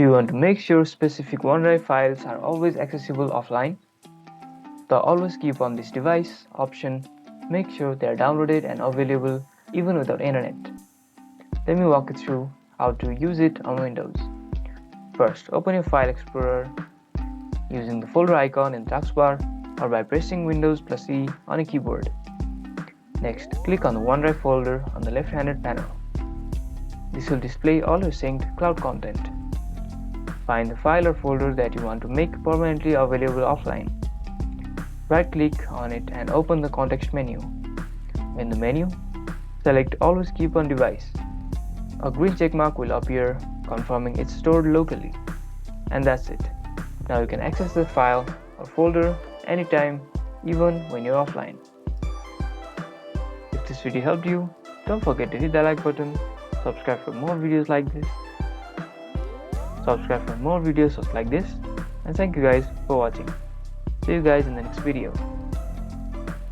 Do you want to make sure specific OneDrive files are always accessible offline? The Always Keep on this device option makes sure they are downloaded and available even without internet. Let me walk you through how to use it on Windows. First, open your File Explorer using the folder icon in the taskbar or by pressing Windows plus E on a keyboard. Next, click on the OneDrive folder on the left-handed panel. This will display all your synced cloud content. Find the file or folder that you want to make permanently available offline. Right-click on it and open the context menu. In the menu, select Always Keep on Device. A green checkmark will appear confirming it's stored locally. And that's it. Now you can access the file or folder anytime, even when you're offline. If this video helped you, don't forget to hit the like button, subscribe for more videos like this, and thank you guys for watching. See you guys in the next video.